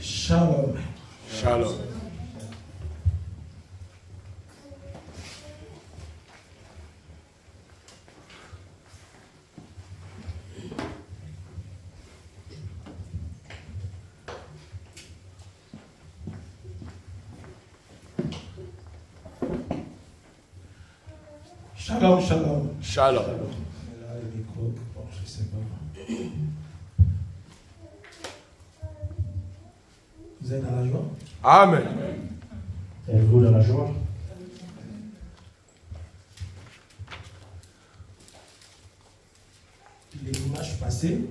Shalom. Shalom. Shalom, shalom. Shalom. Là, le micro, bon, je sais pas. Vous êtes dans la joie? Amen. Êtes-vous dans la joie? Les dimanches passés,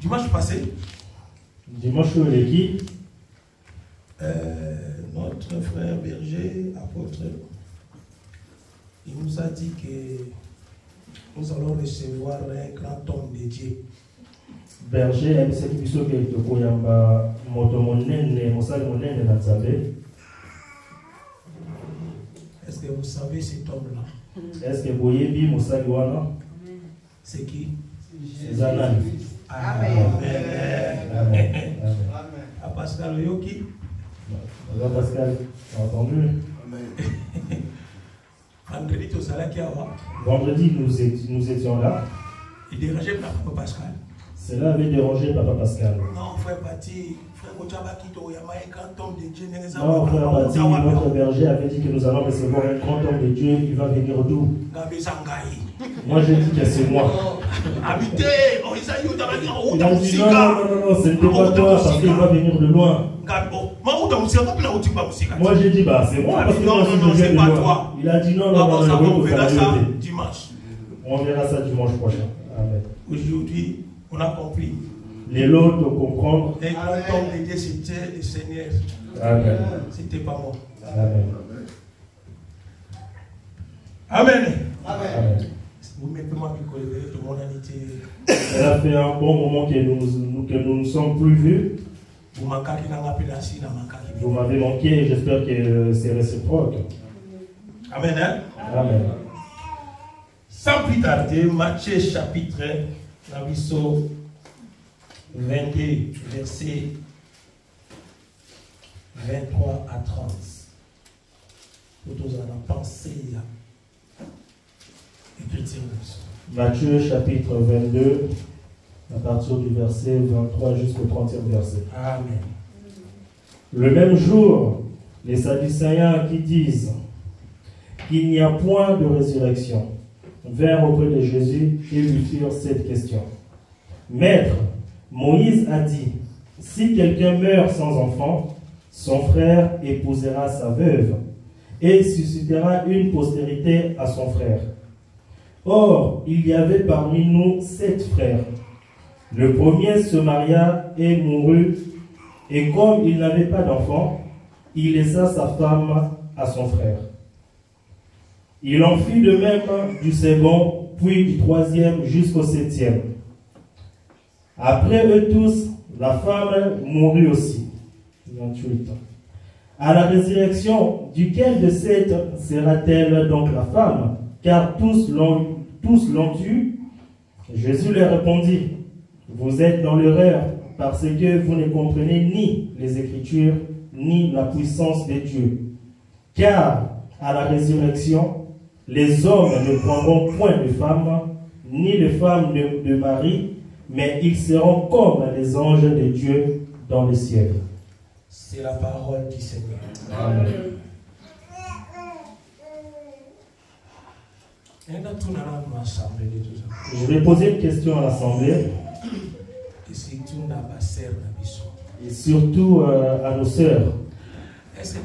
dimanche passé, notre frère berger, apôtre, il nous a dit que nous allons recevoir un grand homme de Dieu. Berger, est-ce que vous savez cet homme-là? Est-ce que vous voyez Moussa? C'est qui? C'est Amen. Amen. À Pascal Yoki. Pascal, entendu. Vendredi, nous étions là. Il dérangeait Papa Pascal. Cela avait dérangé Papa Pascal. Non, frère Bati, frère Kochabakito, il y a un grand homme de Dieu. Non, frère Bati, notre berger avait dit que nous allons recevoir un grand homme de Dieu. Il va venir d'où? Moi, je dis que c'est moi. Habité, il a dit non, ce n'était pas toi parce qu'il va venir de loin. Moi, j'ai dit, bah, c'est moi parce que non, c'est pas toi. Il a dit non, on verra ça dimanche. On verra ça dimanche prochain. Amen. Aujourd'hui, on a compris. Les lots de comprendre. Et grand homme de Dieu, c'était le Seigneur. Amen. C'était pas moi. Amen. Amen. Amen. Vous mettez moi que tout le monde a été. Ça fait un bon moment que nous ne sommes plus vus. Vous m'avez manqué et j'espère que c'est réciproque. Amen. Hein? Amen. Sans plus tarder, Matthieu chapitre 22, versets 23 à 30. Pour tous en penser Matthieu chapitre 22, à partir du verset 23 jusqu'au 30e verset. Amen. Le même jour, les Sadducéens qui disent qu'il n'y a point de résurrection vinrent auprès de Jésus et lui firent cette question. Maître, Moïse a dit, si quelqu'un meurt sans enfant, son frère épousera sa veuve et suscitera une postérité à son frère. Or, il y avait parmi nous 7 frères. Le premier se maria et mourut, et comme il n'avait pas d'enfant, il laissa sa femme à son frère. Il en fit de même du second, puis du troisième jusqu'au 7e. Après eux tous, la femme mourut aussi. 28. À la résurrection, duquel de 7 sera-t-elle donc la femme? Car tous l'ont tué. Jésus leur répondit, vous êtes dans l'erreur, parce que vous ne comprenez ni les Écritures, ni la puissance de Dieu. Car à la résurrection, les hommes ne prendront point de femmes, ni les femmes de mari, mais ils seront comme les anges de Dieu dans le ciel. C'est la parole du Seigneur. Amen. Je vais poser une question à l'Assemblée. Et surtout à nos sœurs. Est-ce que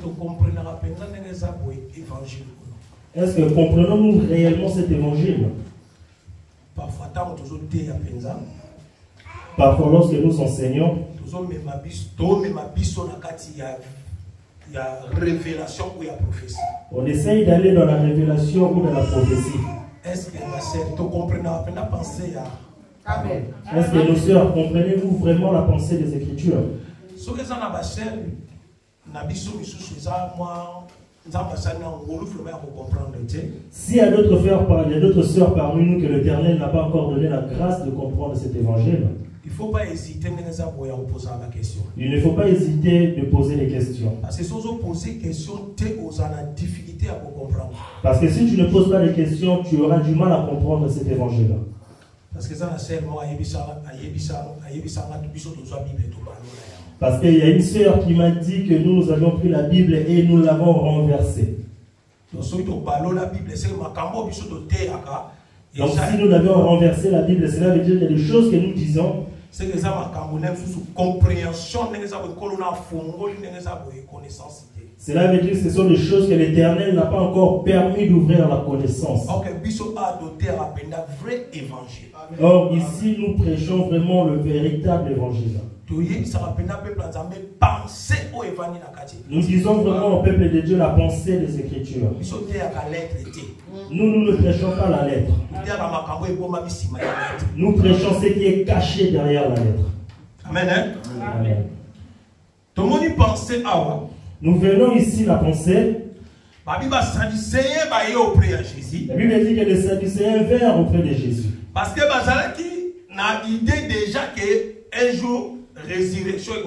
comprenons-nous réellement cet évangile? Parfois, lorsque nous enseignons, on essaye d'aller dans la révélation ou dans la prophétie. Est-ce que ma sœur, tu comprends la pensée? Amen. Est-ce que nos sœurs, comprenez-vous vraiment la pensée des Écritures? S'il y a d'autres frères, il y a d'autres sœurs parmi nous que l'Éternel n'a pas encore donné la grâce de comprendre cet évangile, il ne faut pas hésiter la question. Il ne faut pas hésiter de poser des questions. Parce que si vous posez des questions, vous avez la difficulté à comprendre. Parce que si tu ne poses pas de questions, tu auras du mal à comprendre cet évangile. Parce que ça, parce qu'il y a une sœur qui m'a dit que nous avions pris la Bible et nous l'avons renversée. Donc si nous avions renversé la Bible, cela veut dire qu'il y a des choses que nous disons. C'est que ça m'a compréhension, cela veut dire que ce sont des choses que l'Éternel n'a pas encore permis d'ouvrir la connaissance. Or, ici, nous prêchons vraiment le véritable évangile. Nous disons vraiment au peuple de Dieu la pensée des Écritures. Nous ne prêchons pas la lettre. Nous prêchons ce qui est caché derrière la lettre. Amen. Amen. Nous venons ici la pensée. La Bible dit que les Sadducéens vinrent auprès de Jésus. Parce que Bazalaki n'a idée déjà qu'un jour résurrection est.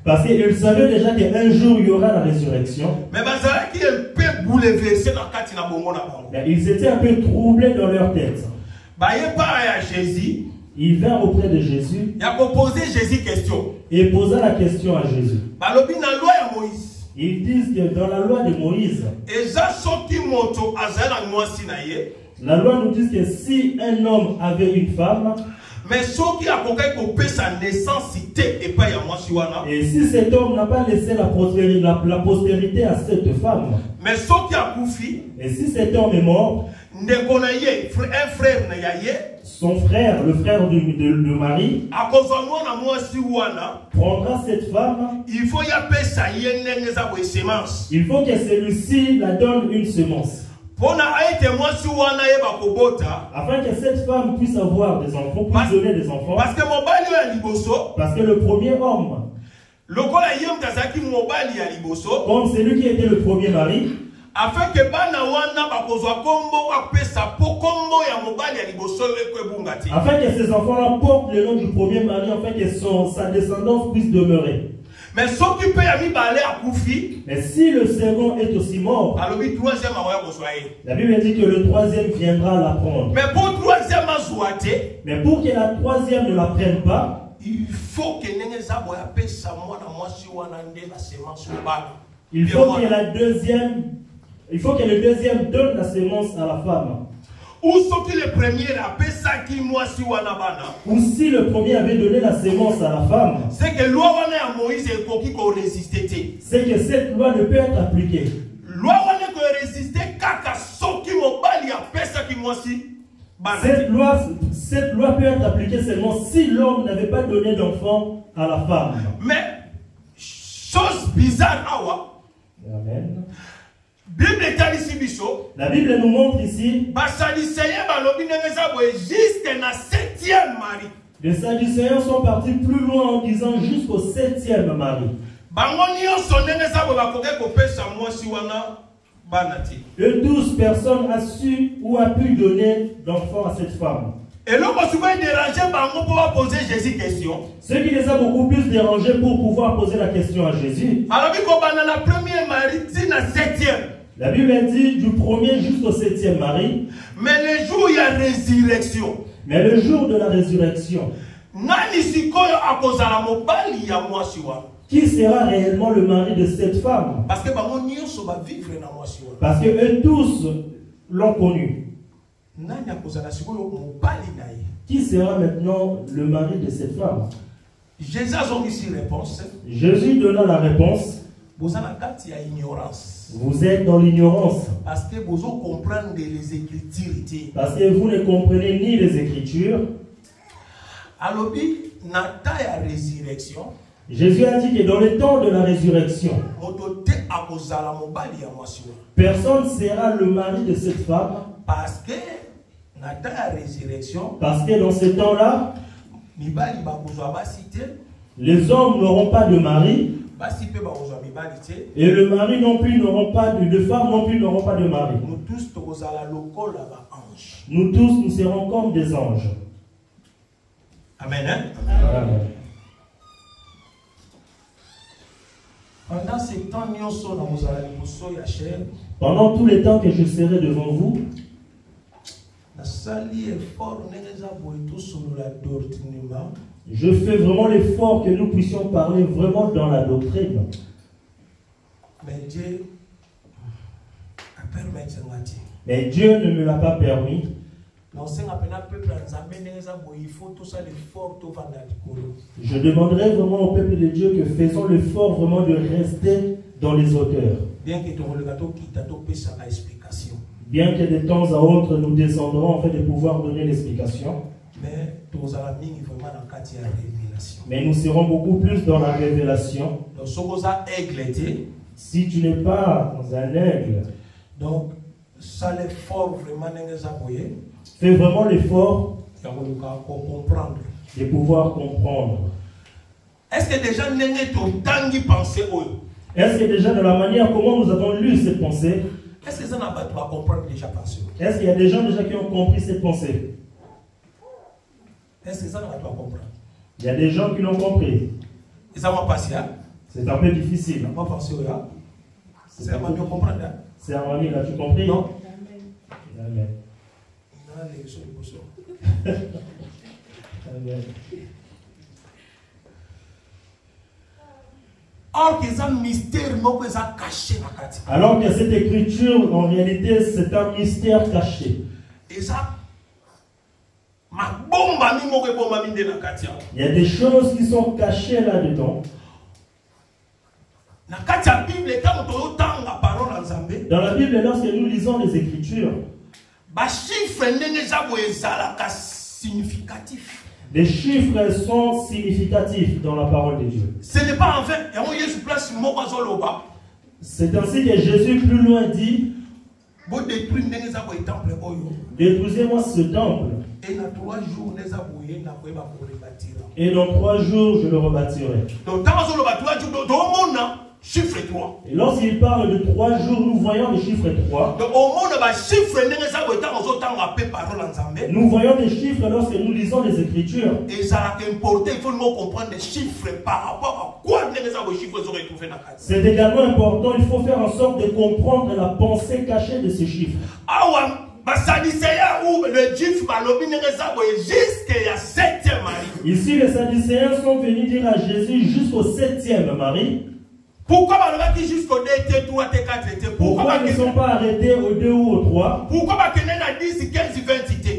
Parce qu'ils savaient déjà qu'un jour il y aura la résurrection. Mais Bazalaki peut bouleverser dans le ils étaient un peu troublés dans leur tête. Jésus. Ils vinrent auprès de Jésus. Il a posé Jésus question. Et posa la question à Jésus. Ils disent que dans la loi de Moïse, la loi nous dit que si un homme avait une femme, mais et si cet homme n'a pas laissé la postérité à cette femme, mais et si cet homme est mort, un frère son frère, le frère de Marie, prendra cette femme. Il faut que celui-ci la donne une semence. Afin que cette femme puisse avoir des enfants, puisse donner des enfants. Parce que le premier homme, comme celui qui était le premier mari, afin que ses enfants portent le nom du premier mari, afin que sa descendance puisse demeurer. Mais si le second est aussi mort, la Bible dit que le troisième viendra la prendre. Mais pour que la troisième ne la prenne pas, il faut que le deuxième donne la sémence à la femme. Ou si le premier avait donné la sémence à la femme, c'est que cette loi ne peut être appliquée. Cette loi peut être appliquée seulement si l'homme n'avait pas donné d'enfant à la femme. Mais, chose bizarre, Amen. La Bible nous montre ici les Sadducéens sont partis plus loin en disant jusqu'au 7e mari. Et 12 personnes a su ou a pu donner d'enfants à cette femme. Et là, poser Jésus question. Ce qui les a beaucoup plus dérangés pour pouvoir poser la question à Jésus. La Bible dit du premier jusqu'au 7e mari. Mais le jour où il y a résurrection. Mais le jour de la résurrection. Qui sera réellement le mari de cette femme? Parce que eux tous l'ont connu. Qui sera maintenant le mari de cette femme? Jésus donna la réponse. Vous êtes dans l'ignorance. Parce que vous comprenez les Écritures. Parce que vous ne comprenez ni les Écritures. Jésus a dit que dans le temps de la résurrection, personne ne sera le mari de cette femme. Parce que dans ce temps-là, les hommes n'auront pas de mari. Et le mari non plus n'auront pas de femme non plus n'auront pas de mari. Nous tous, nous serons comme des anges. Amen. Hein? Amen. Pendant tout le temps que je serai devant vous, je fais vraiment l'effort que nous puissions parler vraiment dans la doctrine. Mais Dieu ne me l'a pas permis. Je demanderai vraiment au peuple de Dieu que faisons l'effort vraiment de rester dans les hauteurs. Bien que de temps à autre nous descendrons en fait de pouvoir donner l'explication. Mais nous serons beaucoup plus dans la révélation. Si tu n'es pas un aigle, donc fais vraiment l'effort de pouvoir comprendre. Est-ce que déjà est-ce que déjà de la manière comment nous avons lu cette pensée, est-ce que ça n'a pas comprendre déjà pensée? Est-ce qu'il y a des gens déjà qui ont compris cette pensée? Est-ce que ça n'a pas comprendre? Il y a des gens qui l'ont compris. Et ça va passer. C'est un peu difficile. C'est un peu comprendre. C'est un ami là, tu compris? Non. Amen. Amen. Alors que cette écriture, en réalité, c'est un mystère caché. Il y a des choses qui sont cachées là-dedans. Dans la Bible, lorsque nous lisons les Écritures, les chiffres sont significatifs dans la parole de Dieu. Ce n'est pas en fait. C'est ainsi que Jésus plus loin dit: détruisez-moi ce temple. Et dans 3 jours, je le rebâtirai. Chiffre 3. Et lorsqu'il parle de 3 jours, nous voyons le chiffre 3. Nous voyons des chiffres lorsque nous lisons les Écritures. Et ça est important, il faut comprendre les chiffres par rapport à quoi les chiffres ont retrouvé dans la carte. C'est également important, il faut faire en sorte de comprendre la pensée cachée de ces chiffres. Ici, les Sadducéens sont venus dire à Jésus jusqu'au 7e Marie. Pourquoi jusqu'au 2, 3, 4, pourquoi ils ne sont pas arrêtés au 2 ou au 3? Pourquoi à 10, 15, 20?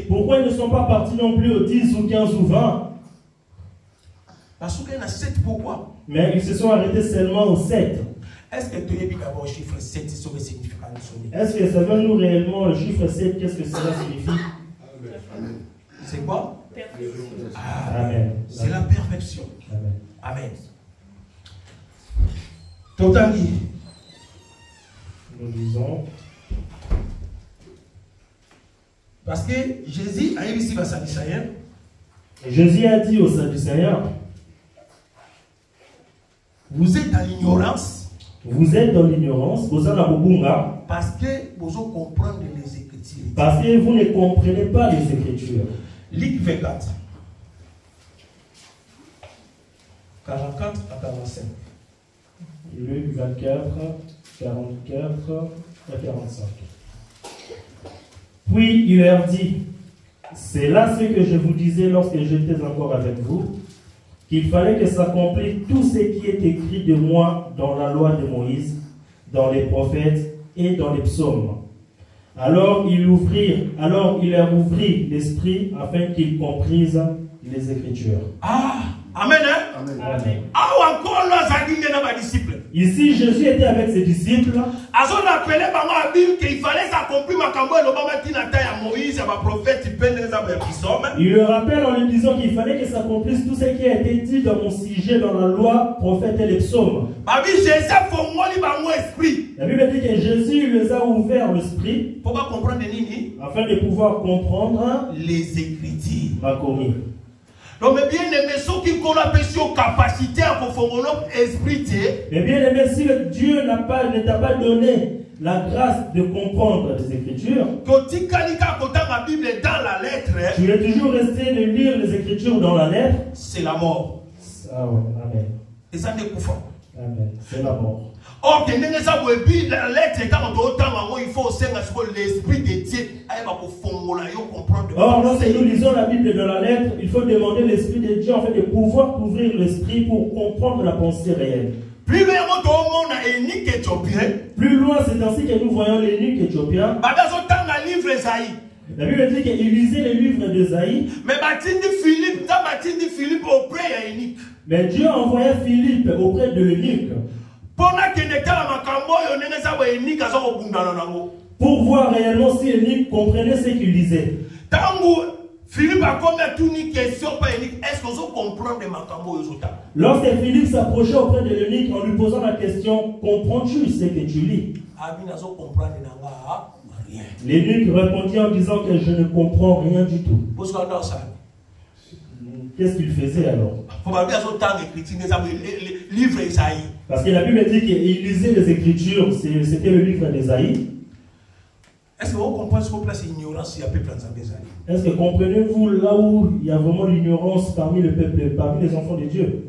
Pourquoi ils ne sont pas partis non plus au 10 ou 15 ou 20? Parce qu'il y en a 7, pourquoi? Mais ils se sont arrêtés seulement au 7. Est-ce que tu as vu d'abord le chiffre 7 sur le significat? Est-ce que savons-nous réellement le chiffre 7? Qu'est-ce que cela signifie? C'est quoi? Amen. C'est la perfection. Amen. Amen. Totangi. Nous lisons. Parce que Jésus a eu ici les Sadducéens. Jésus a dit aux Sadducéens: vous êtes dans l'ignorance. Vous êtes dans l'ignorance. Parce que vous comprenez les Écritures. Parce que vous ne comprenez pas les Écritures. Luc 24. 44 à 45. Luc 24, 44 à 45. Puis il leur dit: c'est là ce que je vous disais lorsque j'étais encore avec vous, qu'il fallait que s'accomplisse tout ce qui est écrit de moi dans la loi de Moïse, dans les prophètes et dans les psaumes. Alors il leur ouvrit l'esprit afin qu'ils comprisent les Écritures. Amen. Amen. Amen. Ici, Jésus était avec ses disciples. Il leur rappelle en lui disant qu'il fallait que s'accomplisse tout ce qui a été dit dans mon sujet, dans la loi, prophète et les psaumes. La Bible dit que Jésus les a ouvert l'esprit afin de pouvoir comprendre les Écritures. Donc, mais bien aimé, ceux qui ont la capacité à confondre l'esprit, mais bien aimé, si le Dieu ne t'a pas donné la grâce de comprendre les Écritures, tu es toujours resté de lire les Écritures dans la lettre, c'est la mort. Ah ouais, amen. Et ça n'est pas. Amen, c'est la mort. Or, la lettre est il faut aussi l'esprit de Dieu. Or, lorsque nous lisons la Bible dans la lettre, il faut demander l'esprit de Dieu en fait de pouvoir ouvrir l'esprit pour comprendre la pensée réelle. Plus loin, c'est ainsi que nous voyons l'énuque éthiopien. La Bible dit qu'il lisait les livres d'Ésaïe. Mais Dieu envoyait Philippe auprès de l'énuque pour voir réellement si l'énuque comprenait ce qu'il lisait. Philippe a comme une question par l'énuque. Est-ce que vous comprenez Makambo? Lorsque Philippe s'approchait auprès de l'énuque en lui posant la question, comprends-tu ce que tu lis? L'énuque répondit en disant que je ne comprends rien du tout. Qu'est-ce qu'il faisait alors? Parce que la Bible dit qu'il lisait les Écritures, c'était le livre d'Ésaïe. Est-ce que vous comprenez ce qu'on place ignorance? Est-ce que comprenez-vous là où il y a vraiment l'ignorance parmi le peuple, parmi les enfants de Dieu?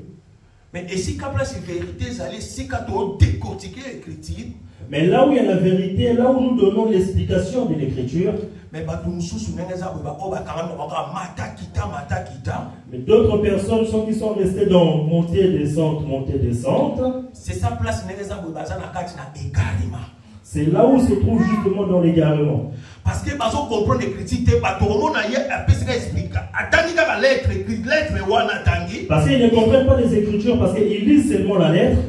Mais si la place vérité, si on décortiquer l'écriture. Mais là où il y a la vérité, là où nous donnons l'explication de l'écriture, mais d'autres personnes qui sont restées dans montée, descente. C'est ça place c'est là où se trouve justement dans l'égarement. Parce que parce qu'on comprend l'écriture, parce qu'ils ne comprennent pas les Écritures, parce qu'ils lisent seulement la lettre.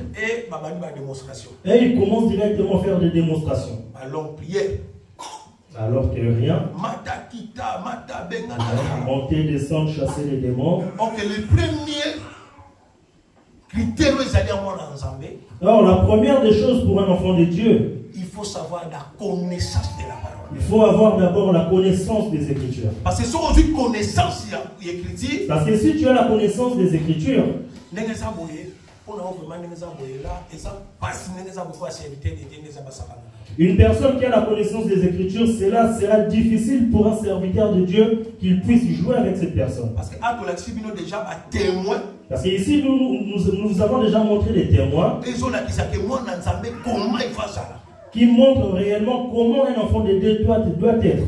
Et ils commencent directement à faire des démonstrations. Alors que rien. Monter, descendre, chasser les démons. Donc le premier critère, alors la première des choses pour un enfant de Dieu, il faut savoir la connaissance de la parole. Il faut avoir d'abord la connaissance des Écritures. Parce que si on a une connaissance des Écritures, parce que si tu as la connaissance des Écritures, une personne qui a la connaissance des Écritures, cela sera difficile pour un serviteur de Dieu qu'il puisse jouer avec cette personne. Parce que déjà un témoin. Parce que ici, nous avons déjà montré des témoins qui montrent réellement comment un enfant de Dieu doit être.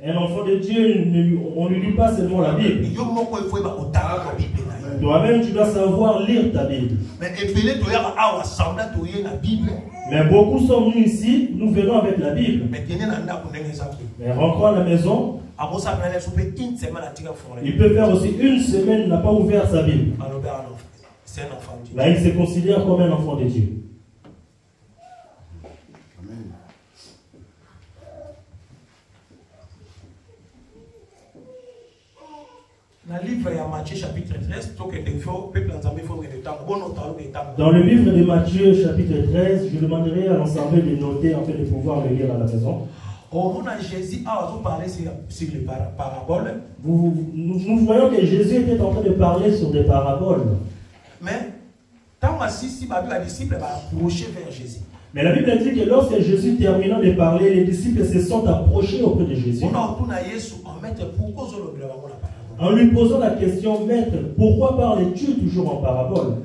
Un enfant de Dieu, on ne lit pas seulement la Bible. Toi-même, tu dois savoir lire ta Bible. Mais beaucoup sont venus ici, nous venons avec la Bible. Mais rentrons à la maison. Il peut faire aussi une semaine, il n'a pas ouvert sa Bible. Là, il se considère comme un enfant de Dieu. Dans le livre de Matthieu chapitre 13, je demanderai à l'ensemble de noter afin de pouvoir le lire à la maison. Jésus a parlé sur les paraboles. Nous voyons que Jésus était en train de parler sur des paraboles. Mais tant que les disciples approché vers Jésus. Mais la Bible dit que lorsque Jésus terminant de parler, les disciples se sont approchés auprès de Jésus. En lui posant la question, Maître, pourquoi parles-tu toujours en parabole?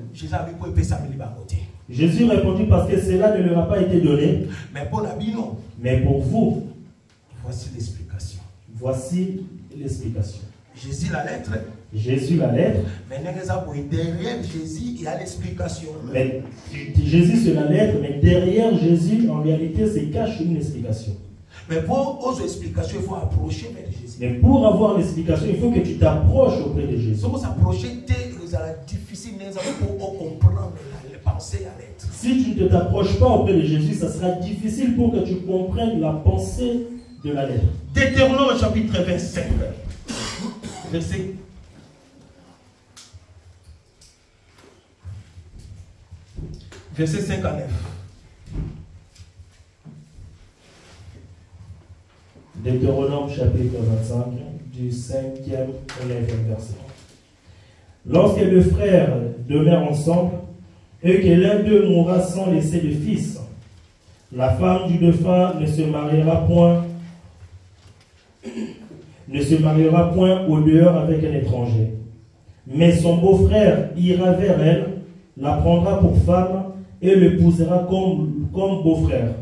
Jésus répondit parce que cela ne leur a pas été donné. Mais pour vous, voici l'explication. Voici l'explication. Jésus la lettre. Jésus la lettre. Mais derrière Jésus, il y a l'explication. Mais Jésus c'est la lettre, mais derrière Jésus, en réalité, se cache une explication. Mais pour aux explications, il faut approcher vers Jésus. Mais pour avoir l'explication, il faut que tu t'approches auprès de Jésus. Si vous approchez, c'est difficile pour comprendre les pensées à l'être. Si tu ne t'approches pas auprès de Jésus, ça sera difficile pour que tu comprennes la pensée de la lettre. Deutéronome chapitre 25, verset 5 à 9. Deutéronome chapitre 25, du 5e au 9e verset. Lorsque les deux frères demeurent ensemble, et que l'un d'eux mourra sans laisser de fils, la femme du défunt ne se mariera point au dehors avec un étranger. Mais son beau-frère ira vers elle, la prendra pour femme et l'épousera comme beau-frère.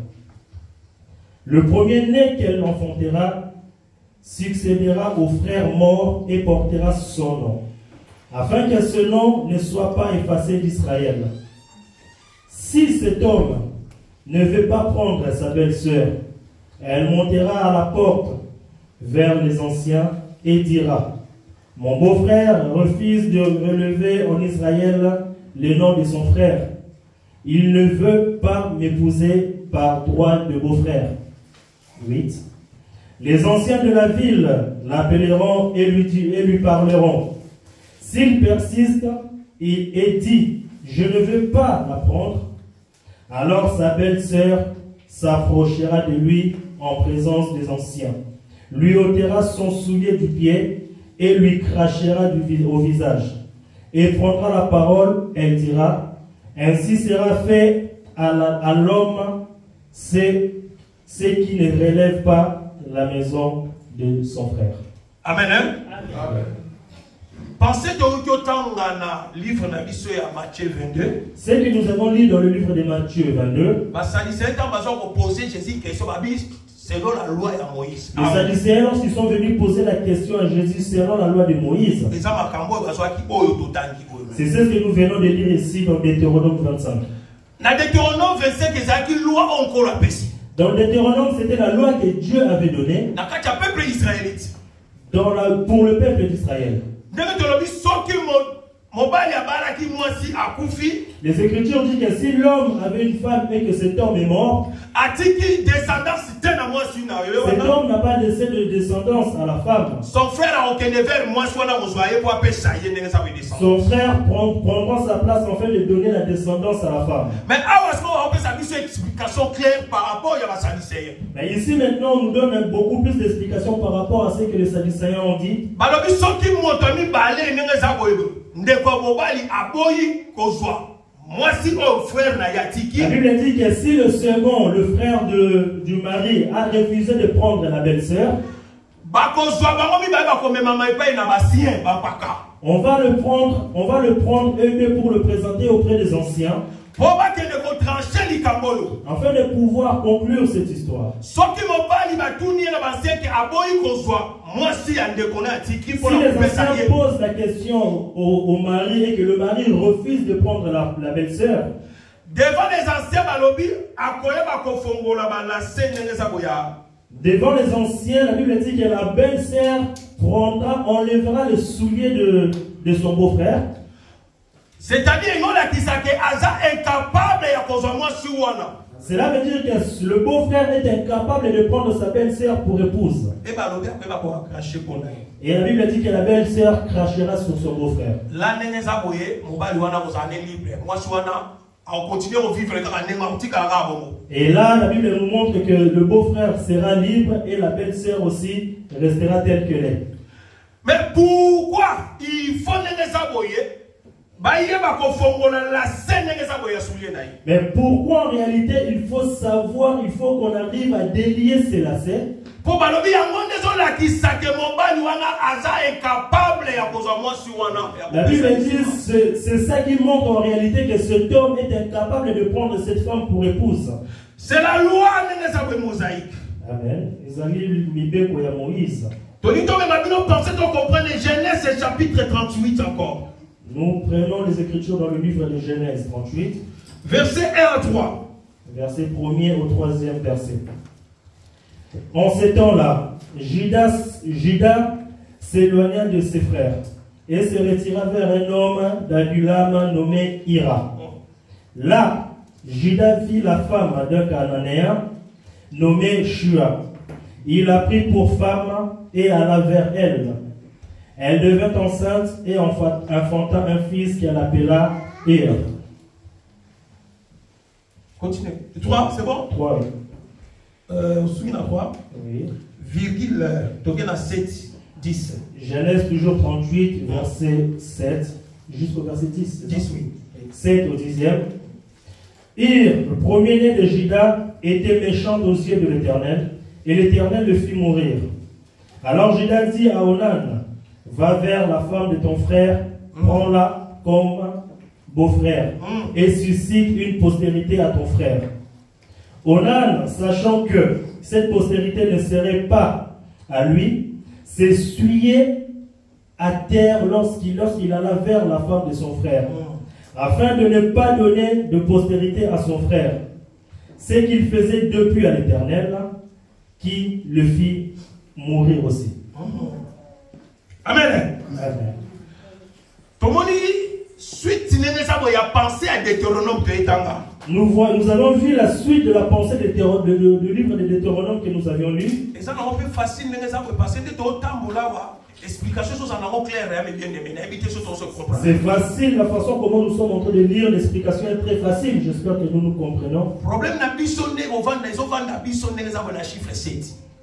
Le premier-né qu'elle enfantera succédera au frère mort et portera son nom, afin que ce nom ne soit pas effacé d'Israël. Si cet homme ne veut pas prendre sa belle-sœur, elle montera à la porte vers les anciens et dira: mon beau-frère refuse de relever en Israël le nom de son frère. Il ne veut pas m'épouser par droit de beau-frère. 8. Les anciens de la ville l'appelleront et lui parleront. S'il persiste et dit: je ne veux pas la prendre, alors sa belle-sœur s'approchera de lui en présence des anciens, lui ôtera son soulier du pied et lui crachera au visage. Et prendra la parole, elle dira: ainsi sera fait à l'homme ce qui ne relève pas la maison de son frère. Amen. Amen. Pensez au livre de Matthieu 22. Ce que nous avons lu dans le livre de Matthieu 22. Selon la loi de Moïse. Les Sadducéens, lorsqu'ils sont venus poser la question à Jésus selon la loi de Moïse, c'est ce que nous venons de lire ici dans Deutéronome 25. Dans Deutéronome 25, dans Deutéronome, c'était la loi que Dieu avait donnée pour le peuple d'Israël. Les Écritures disent que si l'homme avait une femme et que cet homme est mort, cet homme n'a pas laissé de descendance à la femme. Son frère prendra sa place afin de donner la descendance à la femme. Mais ici maintenant on nous donne beaucoup plus d'explications par rapport à ce que les Sadducéens ont dit. La Bible dit que si le second, le frère du mari, a refusé de prendre la belle-sœur, on va le prendre eux pour le présenter auprès des anciens, afin de pouvoir conclure cette histoire. Si les anciens posent la question au mari et que le mari refuse de prendre la belle-sœur, devant les anciens, la Bible dit que la belle-sœur enlèvera le soulier de son beau-frère. C'est-à-dire qu'il est incapable de cela veut dire que le beau-frère est incapable de prendre sa belle-sœur pour épouse. Et la Bible dit que la belle-sœur crachera sur son beau-frère. Et là, la Bible nous montre que le beau-frère sera libre et la belle-sœur aussi restera telle qu'elle est. Mais pourquoi il faut mais pourquoi en réalité il faut savoir, il faut qu'on arrive à délier ces lacets? La Bible dit c'est ça qui montre en réalité que cet homme est incapable de prendre cette femme pour épouse. C'est la loi de mosaïque. Amen. Moïse. Pensez qu'on comprenne Genèse chapitre 38 encore. Nous prenons les Écritures dans le livre de Genèse 38. Verset 1 à 3. Verset 1er au 3e verset. En ces temps-là, Judas s'éloigna de ses frères et se retira vers un homme d'Adulam nommé Hira. Là, Judas vit la femme d'un Cananéen nommé Shua. Il la prit pour femme et alla vers elle. Elle devint enceinte et enfanta un fils qu'elle appela Er. Continue. 3, c'est bon? 3, oui. Vous souvenez à 3? Oui. virgule, toqué dans 7, 10. Genèse toujours 38, verset 7, jusqu'au verset 10. 10, oui. 7 au 10e. Ir, le premier-né de Juda, était méchant aux yeux de l'Éternel, et l'Éternel le fit mourir. Alors Juda dit à Onan, va vers la femme de ton frère, prends-la comme beau-frère, et suscite une postérité à ton frère. Onan, sachant que cette postérité ne serait pas à lui, s'essuyait à terre lorsqu'il alla vers la femme de son frère, afin de ne pas donner de postérité à son frère. Ce qu'il faisait depuis à l'Éternel, qui le fit mourir aussi. Amen. Amen. Suite, il y a pensé à Deutéronome de Etanga. Nous avons vu la suite de la pensée du livre de Deutéronome que nous avions lu. Et ça, c'est facile, parce que c'est facile, la façon comment nous sommes en train de lire l'explication est très facile. J'espère que nous nous comprenons.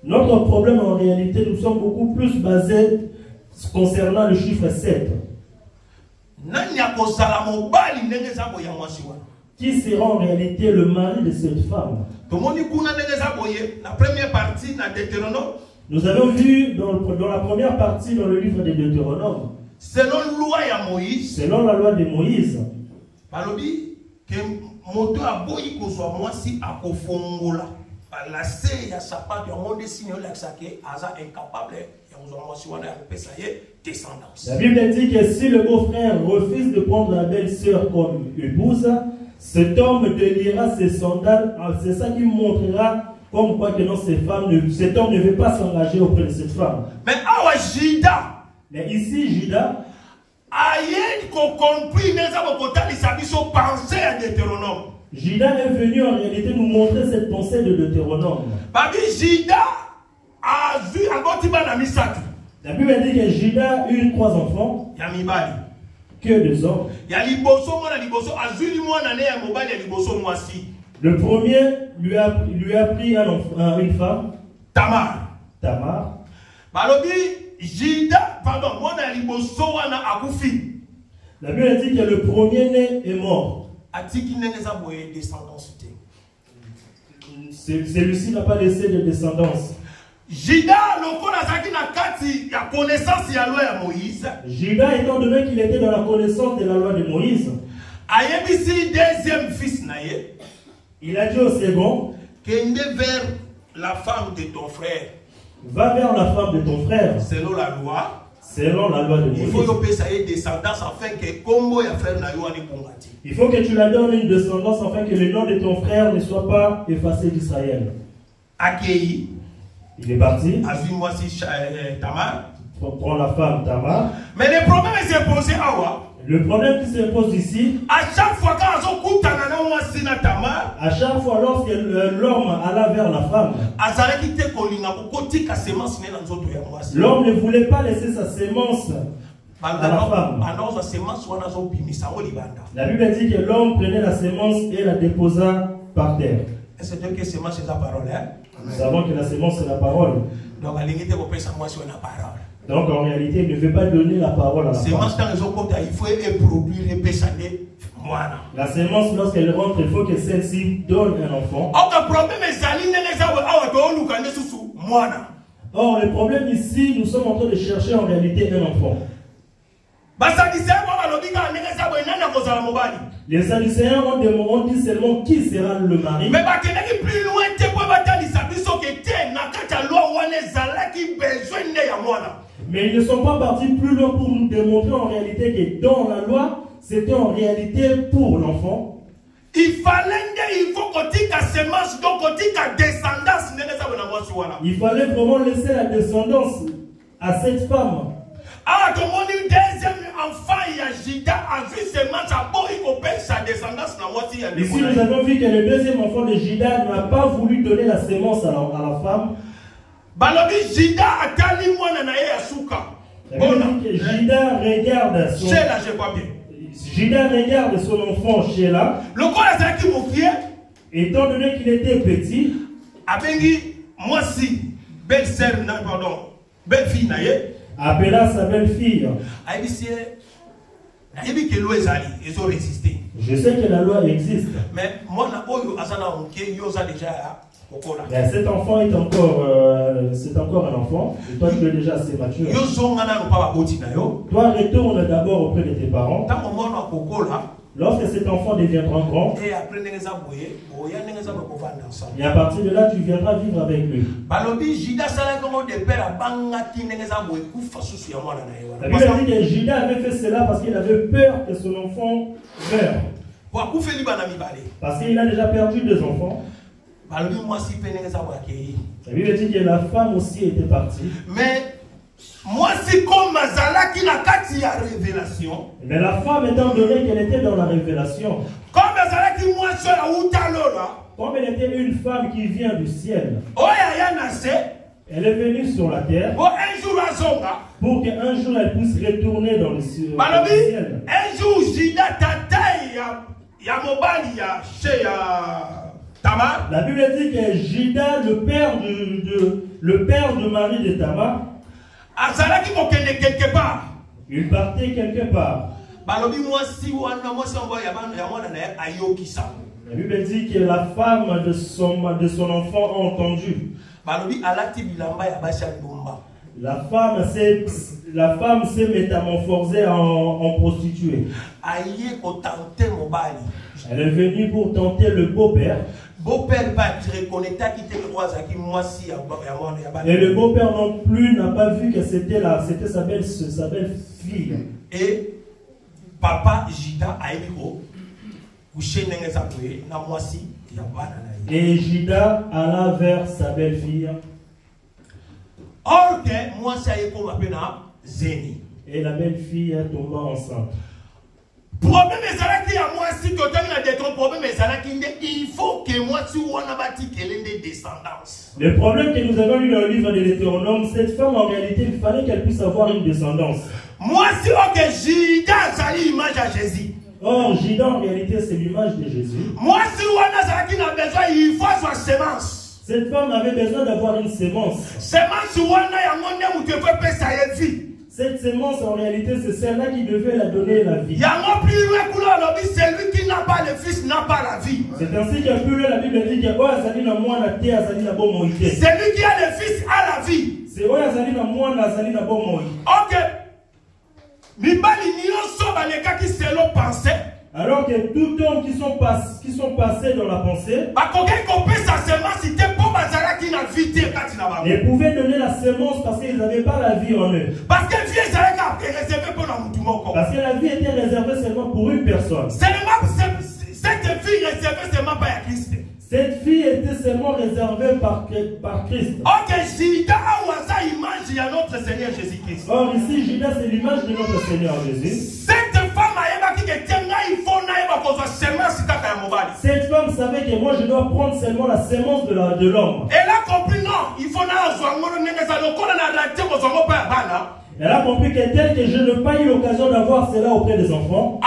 Notre problème en réalité, nous sommes beaucoup plus basés concernant le chiffre 7. Qui sera en réalité le mari de cette femme? La première partie de Deutéronome. Nous avons vu dans la première partie dans le livre de Deutéronome, selon la loi de Moïse, la Bible dit que si le beau-frère refuse de prendre la belle-sœur comme épouse, cet homme déliera ses sandales. C'est ça qui montrera comme quoi que non, cet homme ne veut pas s'engager auprès de cette femme. Mais ici, Juda, Juda est venu en réalité nous montrer cette pensée de Deutéronome. La Bible dit que Juda eut 3 enfants. Que 2 hommes. Le premier lui a pris une femme. Tamar. La Bible dit que le premier-né est mort. Celui-ci n'a pas laissé de descendance. Juda étant donné qu'il était dans la connaissance de la loi de Moïse, il a dit au second, vers la femme de ton frère. Va vers la femme de ton frère. Selon la loi. Selon la loi de Moïse. Il faut que descendance afin que Combo ya frère na yo ani bongati. Il faut que tu la donnes une descendance afin que le nom de ton frère ne soit pas effacé d'Israël. Accueilli. Il est parti. Moi si Tamar. Prends la femme Tamar. Mais le problème s'est posé à le problème qui se pose ici, à chaque fois lorsque l'homme alla vers la femme, l'homme ne voulait pas laisser sa sémence à la femme. La Bible dit que l'homme prenait la sémence et la déposa par terre. Nous savons que la sémence c'est la parole. Donc en réalité, il ne veut pas donner la parole à la femme. La sémence, lorsqu'elle rentre, il faut que celle-ci donne un enfant. Or, le problème ici, nous sommes en train de chercher en réalité un enfant. Les Sadducéens ont dit seulement qui sera le mari. Mais ils ne sont pas partis plus loin pour nous démontrer en réalité que dans la loi, c'était en réalité pour l'enfant. Il faut que la sémence, donc la descendance. Il fallait vraiment laisser la descendance à cette femme. Ah, comme on dit, deuxième enfant, il y a Juda, a vu sémence, sa descendance. Ici, nous avons vu que le deuxième enfant de Juda n'a pas voulu donner la sémence à la femme. Juda atali mwana na ye asuka. Juda regarde son Sheila, je crois bien. Juda regarde son enfant Sheila. Le étant donné qu'il était petit, abengi mwasi belle-sœur, pardon, belle-fille, appela sa belle-fille. Ils ont résisté. Je sais que la loi existe. Mais moi, mais cet enfant est encore, c'est encore un enfant. Et toi, tu es déjà assez mature. Toi, retourne d'abord auprès de tes parents. Lorsque cet enfant deviendra grand, et à partir de là, tu viendras vivre avec lui. La Bible dit que Judas avait fait cela parce qu'il avait peur que son enfant meure. Parce qu'il a déjà perdu 2 enfants. La Bible dit que la femme aussi était partie. Mais moi, c'est comme Mazala qui n'a qu'à tirer la révélation. Mais la femme, étant donné qu'elle était dans la révélation, comme Mazala qui moi seul à Outalola, comme elle était une femme qui vient du ciel, elle est venue sur la terre pour qu'un jour elle puisse retourner dans le ciel. Un jour, Jida Tataï, Tamar. La Bible dit que Judas, le père de Marie de Tamar, il partait quelque part. La Bible dit que la femme de son enfant a entendu. La femme s'est métamorphosée en prostituée. Elle est venue pour tenter le beau-père. Et le beau-père non plus n'a pas vu que c'était sa belle-fille. Et papa Jida et Judas alla vers sa belle-fille. Or que moi ça y est comme appelle Zeni. Et la belle-fille est tombée enceinte. Problème est là qui a moi si tu as des problèmes est là qui il faut que moi si on a bâti qu'elle ait des descendances. Le problème que nous avons lu dans le livre de l'Hétéronome, cette femme en réalité il fallait qu'elle puisse avoir une descendance. Moi si on que Judas a l'image à Jésus. Or Judas en réalité c'est l'image de Jésus. Moi si on a ça qui a besoin il faut sa semence. Cette femme avait besoin d'avoir une sémence. Semence on a un monde où tu peux passer sa vie. Cette sémence, en réalité, c'est celle-là qui devait la donner la vie. C'est lui qui n'a pas le fils, n'a pas la vie. C'est ainsi qu'un peu la Bible dit que c'est lui qui a le fils à la vie. C'est ok. Alors que tout homme qui sont passés dans la pensée, ils pouvaient donner la sémence parce qu'ils n'avaient pas la vie en eux. Parce que la vie était réservée seulement pour une personne. Cette fille était seulement réservée par Christ. Or ici, Judas c'est l'image de notre Seigneur Jésus. Cette femme savait que moi je dois prendre seulement la sémence de l'homme. Elle a compris non, il faut Elle a compris que tel que je n'ai pas eu l'occasion d'avoir cela auprès des enfants.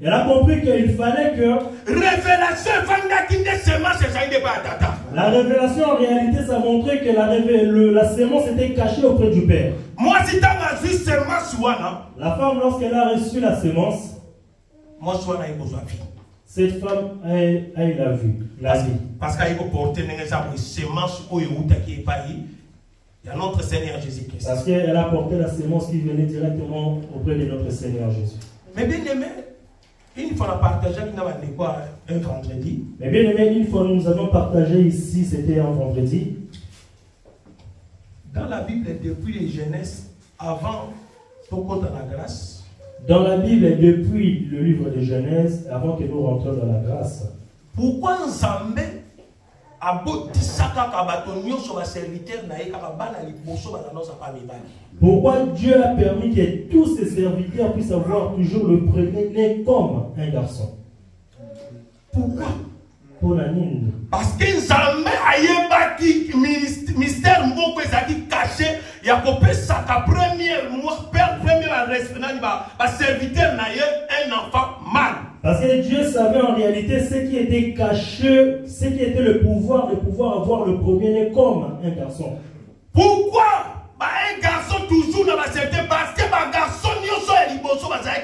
Elle a compris qu'il fallait que la révélation en réalité ça montrait que la sémence était cachée auprès du Père. La femme lorsqu'elle a reçu la sémence, cette femme a la vie. Parce qu'elle a porté une sémence il y a notre Seigneur Jésus-Christ. Parce qu'elle a porté la sémence qui venait directement auprès de notre Seigneur Jésus. Mais bien aimé, une fois on a partagé un vendredi. Mais bien aimé, une fois nous avons partagé ici, c'était un vendredi. Dans la Bible, depuis les Genèse, avant Toko dans la grâce. Dans la Bible, depuis le livre de Genèse, avant que nous rentrions dans la grâce. Pourquoi Nzambe pourquoi Dieu a permis que tous ses serviteurs puissent avoir toujours le premier-né comme un garçon? Pourquoi? Pour la nine. Parce que Nzambe a eu mystère moko ezaki caché ya kopesa ka premier serviteur na un enfant mâle. Parce que Dieu savait en réalité ce qui était caché, ce qui était le pouvoir de pouvoir avoir le premier-né comme un garçon. Pourquoi un garçon toujours n'a pas accepté? Parce que un garçon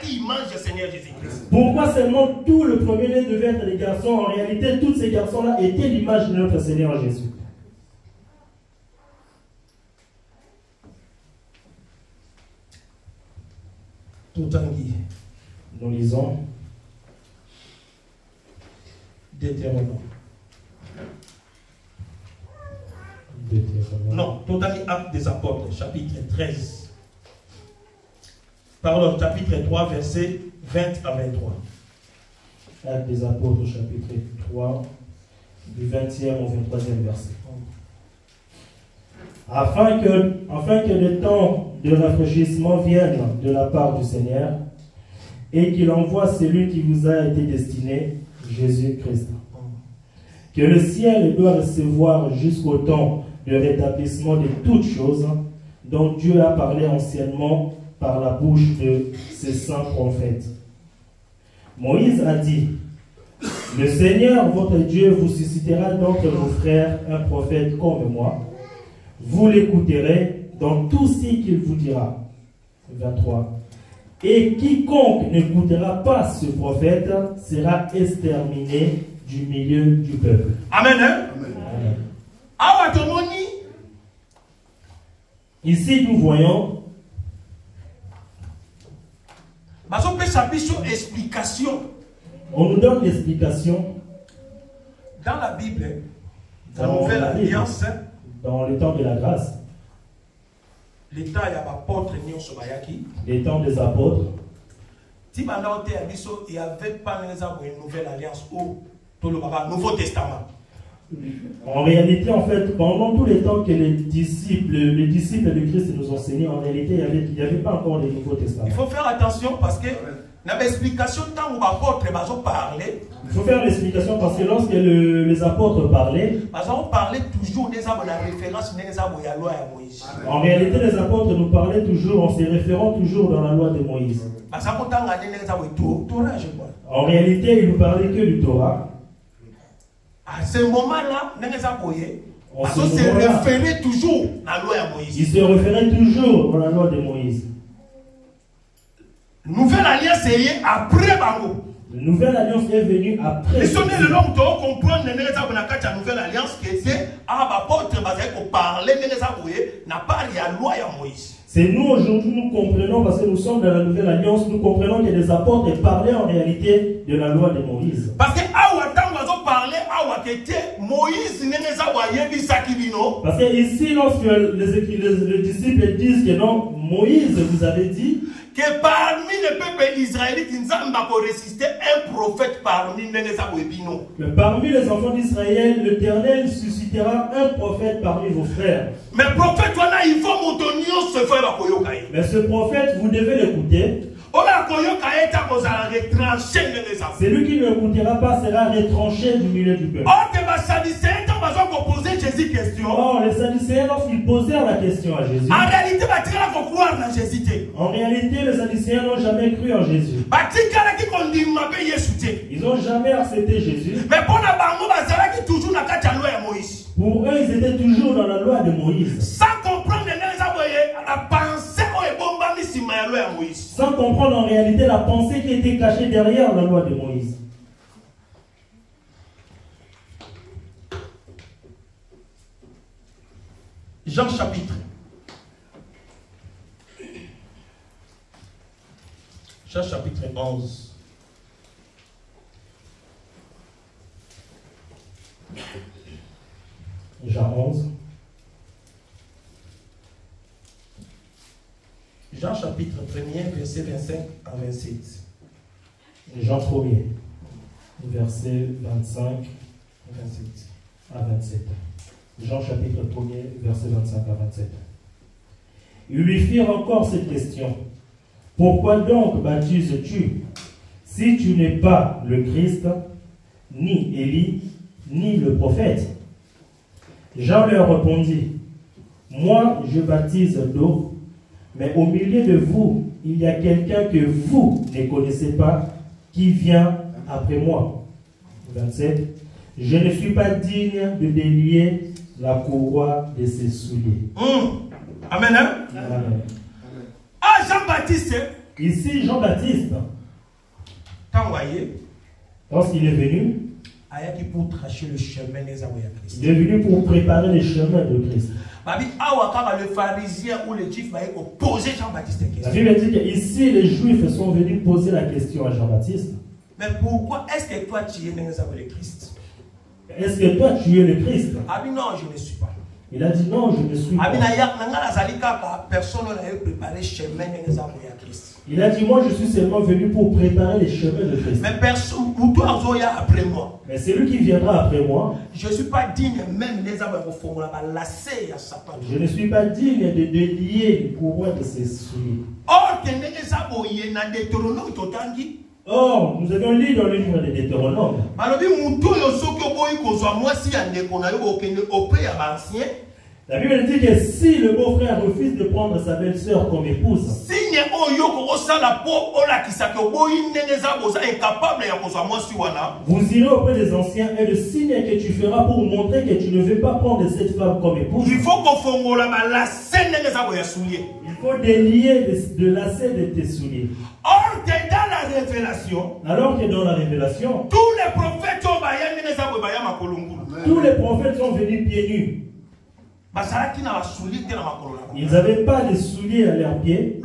qui mange le Seigneur Jésus-Christ. Pourquoi seulement tout le premier-né devait être des garçons? En réalité, tous ces garçons-là étaient l'image de notre Seigneur Jésus. Tout en guille. Nous lisons Deutéronome. Non, tout en guille, Actes des Apôtres, chapitre 13. Pardon, chapitre 3, versets 20 à 23. Actes des Apôtres, chapitre 3, du 20e au 23e verset. Afin que le temps de rafraîchissement vienne de la part du Seigneur et qu'il envoie celui qui vous a été destiné, Jésus-Christ. Que le ciel doit recevoir jusqu'au temps de rétablissement de toutes choses dont Dieu a parlé anciennement par la bouche de ses saints prophètes. Moïse a dit, le Seigneur votre Dieu vous suscitera d'entre vos frères un prophète comme moi. Vous l'écouterez dans tout ce qu'il vous dira. 23. Et quiconque n'écoutera pas ce prophète sera exterminé du milieu du peuple. Amen. Hein? Amen. Ici, nous voyons explication. On nous donne l'explication dans la Bible, la Nouvelle Alliance, dans le temps de la grâce, les temps des apôtres. Il n'y avait pas une Nouvelle Alliance ou le Nouveau Testament. En réalité, en fait, pendant tous les temps que les disciples de Christ nous enseignaient, en réalité, il n'y avait pas encore le Nouveau Testament. Il faut faire attention parce que dans l'explication, tant que apôtres parlaient, il faut faire l'explication parce que lorsque les apôtres parlaient, on parlait toujours des références à Moïse. En réalité, les apôtres nous parlaient toujours, en se référant toujours dans la loi de Moïse. En réalité, ils nous parlaient que du Torah. À ce moment-là, on se référait toujours à la loi de Moïse. Ils se référaient toujours à la loi de Moïse. Nouvelle alliance est après Bango. La nouvelle alliance est venue après. Et ce n'est le nom de comprendre la nouvelle alliance que c'est apôtre pour parler n'a pas la loi de Moïse. C'est nous aujourd'hui, nous comprenons, parce que nous sommes dans la nouvelle alliance, nous comprenons que les apôtres parlaient en réalité de la loi de Moïse. Parce que Moïse parce que ici, lorsque les disciples disent que non, Moïse vous avait dit que parmi le peuple israélite, il n'a pas résisté un prophète parmi les enfants d'Israël, l'Éternel suscitera un prophète parmi vos frères. Mais prophète, il faut montonio se faire. Mais ce prophète, vous devez l'écouter. Celui qui ne l'écoutera pas sera retranché du milieu du peuple. Or, les Sadducéens, lorsqu'ils posèrent la question à Jésus, en réalité, les Sadducéens n'ont jamais cru en Jésus. Ils n'ont jamais accepté Jésus. Pour eux, ils étaient toujours dans la loi de Moïse. Sans comprendre en réalité la pensée qui était cachée derrière la loi de Moïse. Jean chapitre 11. Jean 11. Jean chapitre 1er, verset 25 à 27. Jean 1er, verset 25 à 27. Jean chapitre 1er, verset 25 à 27. Ils lui firent encore cette question. Pourquoi donc baptises-tu si tu n'es pas le Christ, ni Élie, ni le prophète? Jean leur répondit, moi je baptise d'eau, mais au milieu de vous, il y a quelqu'un que vous ne connaissez pas, qui vient après moi. 27. Je ne suis pas digne de délier la courroie de ses souliers. Amen. Hein? Amen. Ah, Jean-Baptiste. Ici, Jean-Baptiste, lorsqu'il est venu, pour tracer le chemin des Christ. il est venu pour préparer les chemins de Christ. Le pharisien ou les juifs poser Jean-Baptiste une La question. Bible dit qu'ici, les Juifs sont venus poser la question à Jean-Baptiste. Mais pourquoi est-ce que toi tu es le Christ? Est-ce que toi tu es le Christ? Non, je ne suis pas. Il a dit non, je ne suis pas. Personne n'a préparé le chemin des Christ. Il a dit moi je suis seulement venu pour préparer les chemins de Christ. Mais personne, après moi. Mais c'est lui qui viendra après moi. Je ne suis pas digne même des Je ne suis pas digne de délier le courroie de ses souliers. Or, nous avions lu dans le livre des Deutéronomes. La Bible dit que si le beau-frère refuse de prendre sa belle-sœur comme épouse, vous irez auprès des anciens et le signe que tu feras pour montrer que tu ne veux pas prendre cette femme comme épouse. Il faut délier de lacets de tes souliers. Or, dans la révélation, alors que dans la révélation, tous les prophètes sont venus pieds nus. Ils n'avaient pas de souliers à leurs pieds.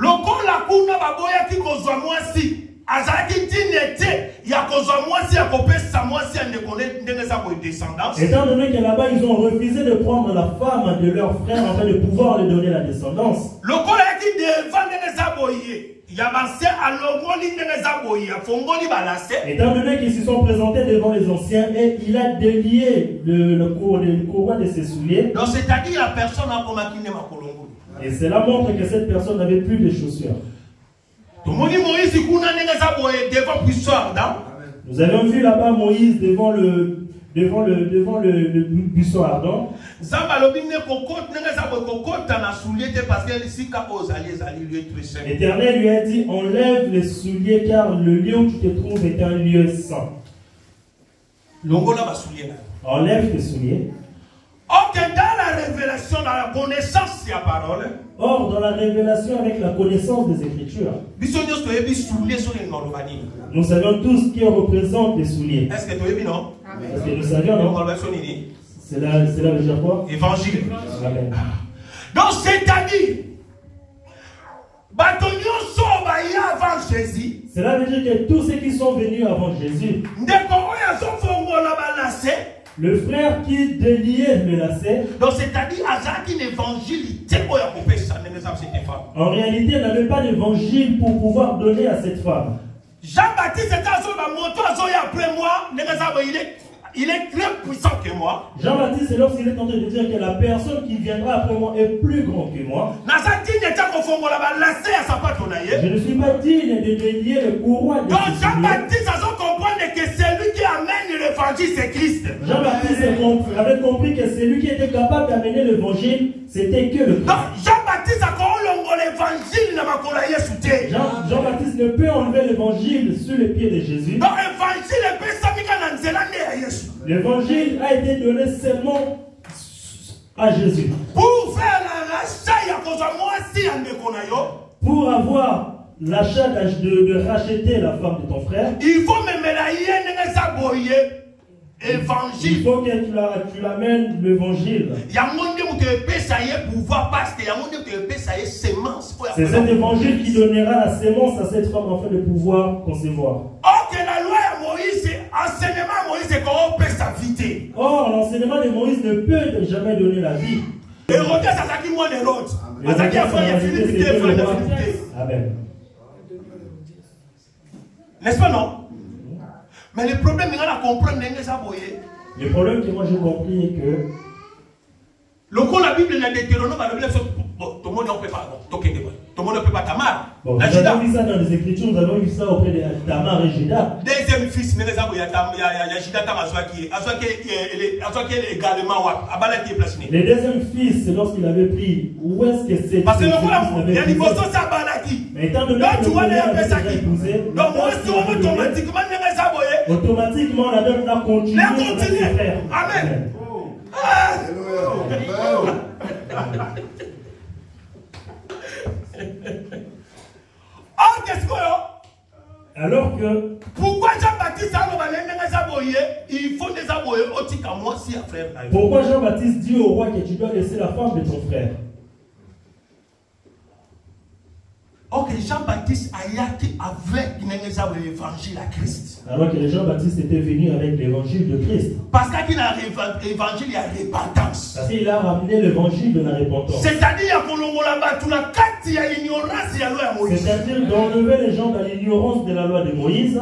Étant donné que là-bas, ils ont refusé de prendre la femme de leur frère afin de pouvoir lui donner la descendance. Étant donné qu'ils se sont présentés devant les anciens et il a délié le courroie de ses souliers. Donc c'est-à-dire la personne a et cela montre que cette personne n'avait plus de chaussures. Nous avons vu là-bas Moïse devant le buisson ardent. L'Éternel lui a dit enlève les souliers car le lieu où tu te trouves est un lieu saint. Enlève tes souliers. Or, dans la révélation, dans la connaissance de la parole, or, dans la révélation avec la connaissance des Écritures, nous savions tous ce qui représente les souliers. Est-ce que tu as non? Est-ce que nous savions, non? Cela veut dire quoi? Évangile. Amen. Donc, c'est-à-dire, avant Jésus, cela veut dire que tous ceux qui sont venus avant Jésus, le frère qui déliait le lacet, donc c'est-à-dire un évangile, en réalité il n'avait pas d'évangile pour pouvoir donner à cette femme. Jean-Baptiste était après moi, il est très puissant que moi. Jean-Baptiste, lorsqu'il est en train de dire que la personne qui viendra après moi est plus grande que moi, je ne suis pas digne de délier le courroie de donc Jean-Baptiste comprendre que c'est lui qui amène l'évangile, c'est Christ. Jean-Baptiste avait compris que c'est lui qui était capable d'amener l'évangile, c'était que le Christ. Donc Jean-Baptiste a l'évangile dans Jean-Baptiste ne peut enlever l'évangile sur les pieds de Jésus. Donc l'évangile a été donné seulement à Jésus. Pour faire l'achat, pour avoir l'achat de racheter la femme de ton frère, il faut me mélanger évangile. Il faut que tu l'amènes l'évangile. C'est cet évangile qui donnera la sémence à cette femme afin de pouvoir concevoir. Or, l'enseignement de Moïse ne peut jamais donner la vie. Amen. N'est-ce pas non? Mais le problème, c'est qu'on comprend. Le problème que moi j'ai compris est que la Bible n'a Deutéronome, tout le monde ne peut pas. Tout le monde ne peut pas Tamar. Bon, nous avons vu ça dans les Écritures, nous avons vu ça auprès de Tamar et Juda. Deuxième fils, il y a Juda qui est également. Le deuxième fils, lorsqu'il avait pris, où est-ce que c'est? Parce que il y a des bosons à mais étant donné que tu vois les épousés, donc moi, automatiquement, automatiquement la dot va continuer. Amen. Alors que pourquoi Jean-Baptiste il faut des aboyés aussi qu'à moi si frère. Pourquoi Jean-Baptiste dit au roi que tu dois laisser la femme de ton frère? Ok, Jean-Baptiste a été avec l'évangile à Christ. Alors que Jean-Baptiste était venu avec l'évangile de Christ. Parce qu'il a l'évangile, il y a repentance. Parce qu'il a ramené l'évangile de la repentance. C'est-à-dire d'enlever les gens dans l'ignorance de la loi de Moïse.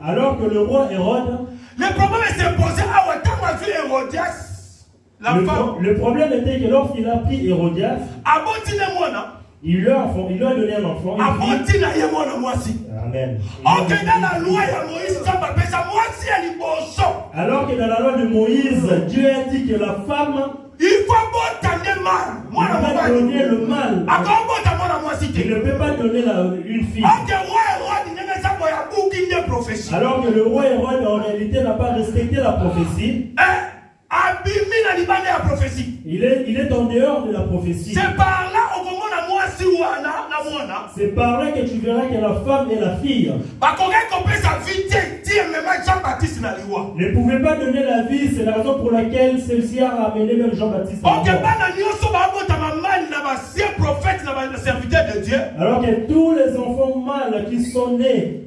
Alors que le roi Hérode, le problème s'est posé à Hérodias. Le problème était que lorsqu'il a pris Hérodias, il lui a donné un enfant. Amen. Alors que dans la loi de Moïse, Dieu a dit que la femme, il va donner le mâle. Il ne peut pas donner une fille. Alors que le roi Hérode en réalité n'a pas respecté la prophétie. Il est en dehors de la prophétie. C'est par là que tu verras que la femme et la fille ne pouvaient pas donner la vie. C'est la raison pour laquelle celle-ci a ramené même Jean-Baptiste. Alors que tous les enfants mâles qui sont nés,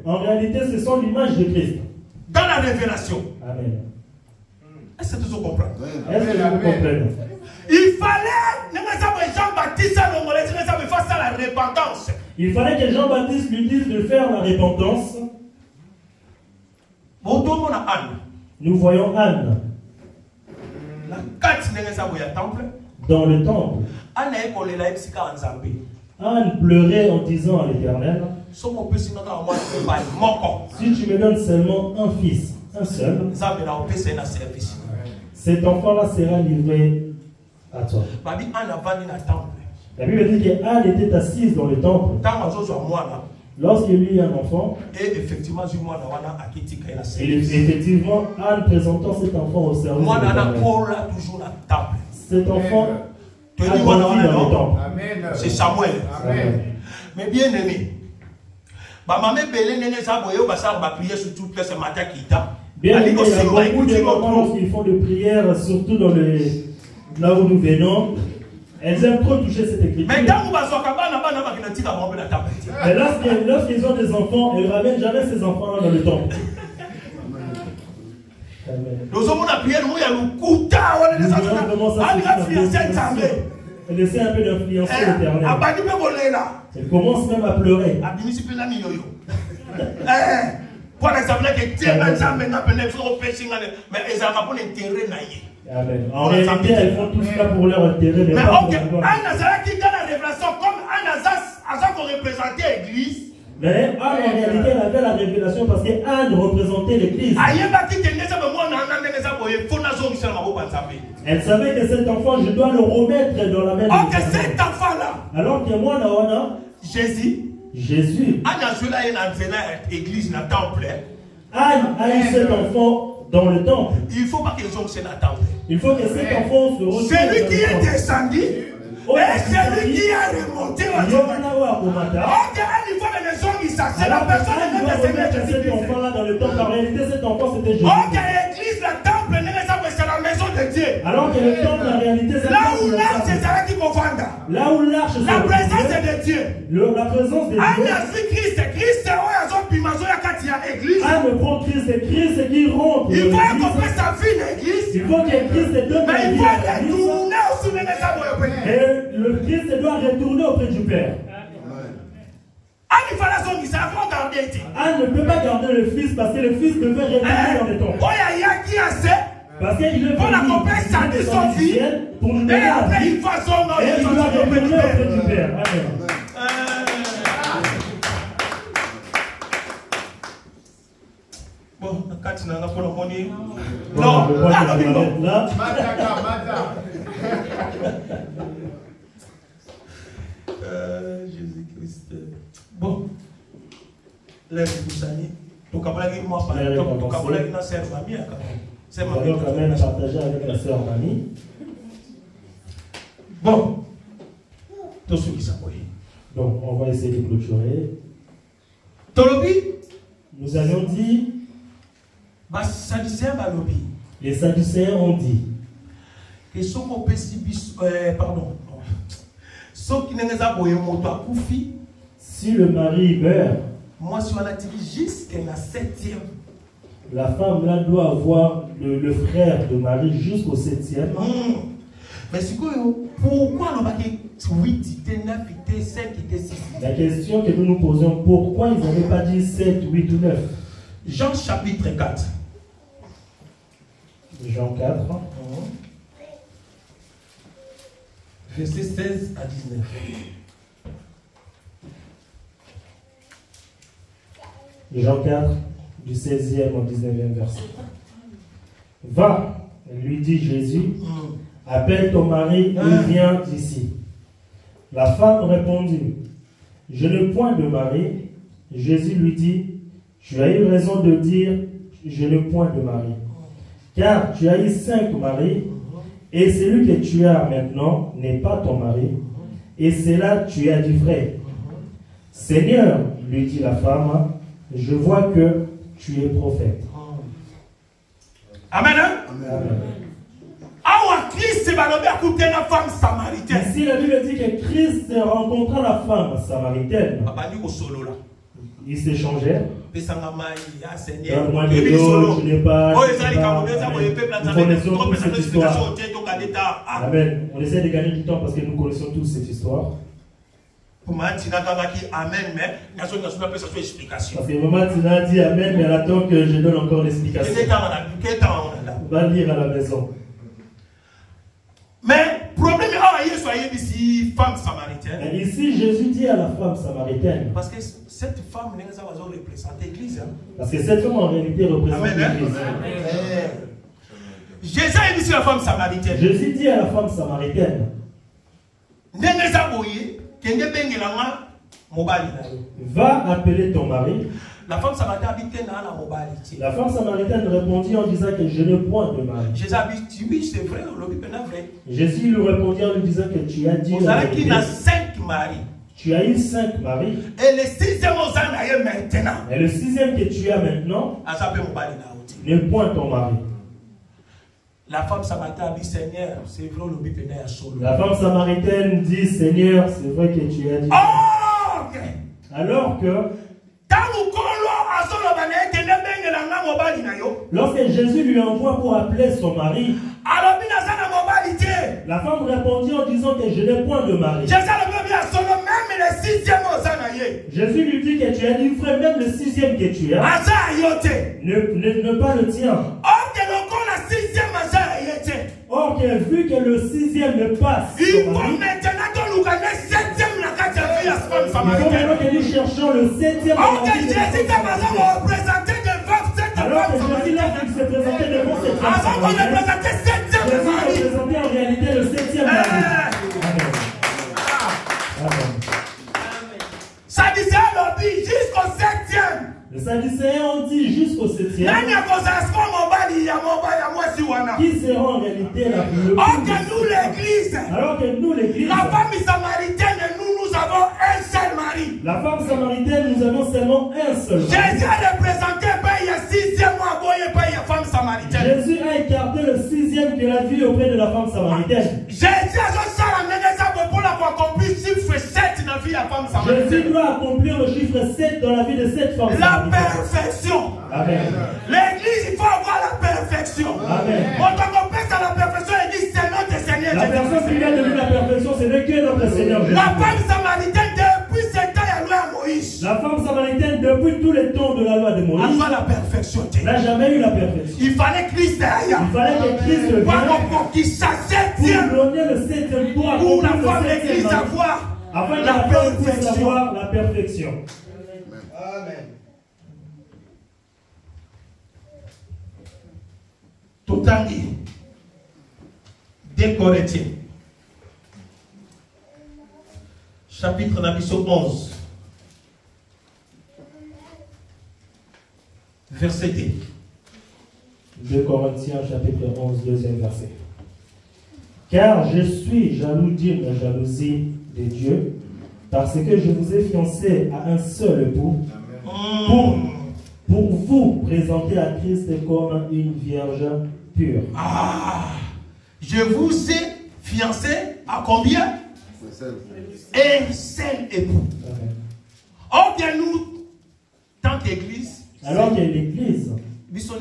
en réalité ce sont l'image de Christ. Dans la révélation. Amen. Est-ce que vous comprenez? Est-ce que vous comprenez? Il fallait Jean-Baptiste fasse la repentance. Il fallait que Jean-Baptiste lui dise de faire la repentance. Nous voyons Anne dans le temple. Anne pleurait en disant à l'Éternel, si tu me donnes seulement un fils, un seul, cet enfant-là sera livré à toi. La Bible dit qu'Anne était assise dans le temple. Lorsqu'il y eut un enfant, et effectivement, Anne présentant cet enfant au service de l'Éternel. Cet enfant a grandi dans le temple. C'est Samuel. Amen. Mais bien aimé, bien aimé, il y a beaucoup de moments lorsqu'ils font des prières, surtout là où nous venons. Elles aiment trop toucher cette écriture. Mais lorsqu'ils ont des enfants, elles ne ramènent jamais ces enfants-là dans le temple. Elle essaie un peu d'influencer l'Éternel. Elle commence même à pleurer. Amen. En réalité, elles font tout cela pour leur intérêt. Mais ok, Anne qui dans la révélation, comme Anne qu'on représentait l'église. Mais Anne, en réalité, elle avait la révélation parce qu'Anne représentait l'église. Elle savait que cet enfant, je dois le remettre dans la main de Dieu. Ok, cet enfant-là. Alors que moi, Jésus. Anne a eu cet enfant dans le temple. Il faut pas que les hommes se l'attendent. Il faut que cet enfant se retrouve. Celui qui est descendu et celui qui a remonté au temple. Ok, il faut que les hommes s'asseyent. La personne ne peut pas se cet enfant-là dans le temple. En réalité, cet enfant, c'était Jésus. Ok, l'église, le temple, c'est la maison de Dieu. Alors que le temple, en réalité, c'est là où l'arche, c'est ça qui confond. Là où l'arche, la présence de Dieu. La présence de Dieu. Anne prend Christ et Christ qui rentre. Il faut accomplir sa vie l'église. Il faut que Christ donne la vie à l'église. Et le Christ doit retourner auprès du Père. Anne ne peut pas garder le fils parce que le fils devait retourner dans le temple. Parce qu'il est pour accomplir sa vie, son vie. Et après il va son nom. Et il doit retourner auprès du Père. Amen. Bon, quand tu n'en as pas le monnaie. Non, là. Les Boussani, tout le monde moi par exemple, tout le monde dans cette famille quand même. C'est ma vie. Quand même partager avec la sœur Mamie. Bon, tout ce qui s'appelle. Donc, on va essayer de clôturer. Tolobi, nous allons dire. Les Sadducéens ont dit. Que ceux pardon. Si le mari meurt, moi si on a dit jusqu'à la 7e. La femme là doit avoir le frère de mari jusqu'au 7e. Mais c'est quoi? Pourquoi on a dit 8, 9, 5, 6? La question que nous nous posons, pourquoi ils n'avaient pas dit 7, 8 ou 9? Jean chapitre 4. Jean 4. Verset 16 à 19. Jean 4, du 16e au 19e verset. Va, lui dit Jésus, appelle ton mari et viens ici. La femme répondit, je n'ai point de mari. Jésus lui dit, tu as eu raison de dire, je n'ai point de mari. Car tu as eu 5 maris, et celui que tu as maintenant n'est pas ton mari, et c'est là que tu as dit vrai. Seigneur, lui dit la femme, je vois que tu es prophète. Amen. Amen. Ici, la Bible dit que Christ rencontra la femme samaritaine. Ils s'échangeaient. Donne-moi de l'eau, je n'ai pas. Nous connaissons tous cette histoire. Amen. On essaie de gagner du temps parce que nous connaissons tous cette histoire. Parce que maman Tina dit Amen, mais elle attend que je donne encore l'explication. On va lire à la maison. Mais problème est ici femme samaritaine. Et ici Jésus dit à la femme samaritaine. Parce que cette femme n'est pas représentée l'église. Parce que cette femme en réalité représente l'église. Jésus a dit à la femme samaritaine. Jésus dit à la femme samaritaine. Va appeler ton mari. La femme samaritaine a la mobilité. La femme samaritaine répondit en disant que je n'ai point de mari. Jésus a dit oui, c'est vrai, vrai. Jésus lui répondit en lui disant que tu as dit. Vous savez qu'il a 5 maris. Tu as eu 5 maris. Et le 6e maintenant. Et le 6e que tu as maintenant n'est point ton mari. La femme samaritaine a dit Seigneur, c'est vrai, le but est solo. La femme samaritaine dit Seigneur, c'est vrai que tu as dit. Oh, okay. Alors que lorsque Jésus lui envoie pour appeler son mari, la femme répondit en disant que je n'ai point de mari. Jésus lui dit que tu as dit frère, même le 6e que tu as, ne pas le tien. Or, vu que le 6e ne passe, il faut maintenant que nous cherchons le 7e. Alors que Jésus, lorsqu'il se présentait devant cette femme, Jésus représentait en réalité le 7e mari. Amen. Amen. Jusqu'au 7e. Les Sadducéens ont dit jusqu'au 7e. Qui sera en réalité la plus alors que nous l'église. La femme samaritaine, nous avons un seul mari. La femme samaritaine, nous avons seulement un seul mari. Jésus a représenté il y a 6e mois, il y a femme samaritaine. Jésus a écarté le 6e qu'il a vu auprès de la femme samaritaine. Jésus doit accomplir le chiffre 7 dans la vie de cette femme. La perfection. Amen. L'église, il faut avoir la perfection. Amen. Quand on pense à la perfection, il dit c'est notre Seigneur. La personne qui vient de vivre la perfection, c'est que notre Seigneur Jésus. La femme samaritaine, depuis ce temps, il y a loi à Moïse. La femme samaritaine, depuis tous les temps de la loi de Moïse, la perfection. n'a jamais eu la perfection. Il fallait Christ derrière. Il fallait que Christ vienne pour qu'il s'accepte. Pour donner le 7e toit. Pour la femme l'église avoir. Afin que la femme puisse avoir la perfection. Amen. Totangi. 2 Corinthiens. Chapitre 11. Verset 2. 2 Corinthiens chapitre 11, deuxième verset. Car je suis jaloux d'une jalousie de Dieu, parce que je vous ai fiancé à un seul époux, pour vous présenter à Christ comme une vierge pure. Ah, je vous ai fiancé à combien? Un seul époux. Or bien nous, tant qu'église, alors que l'église, c'est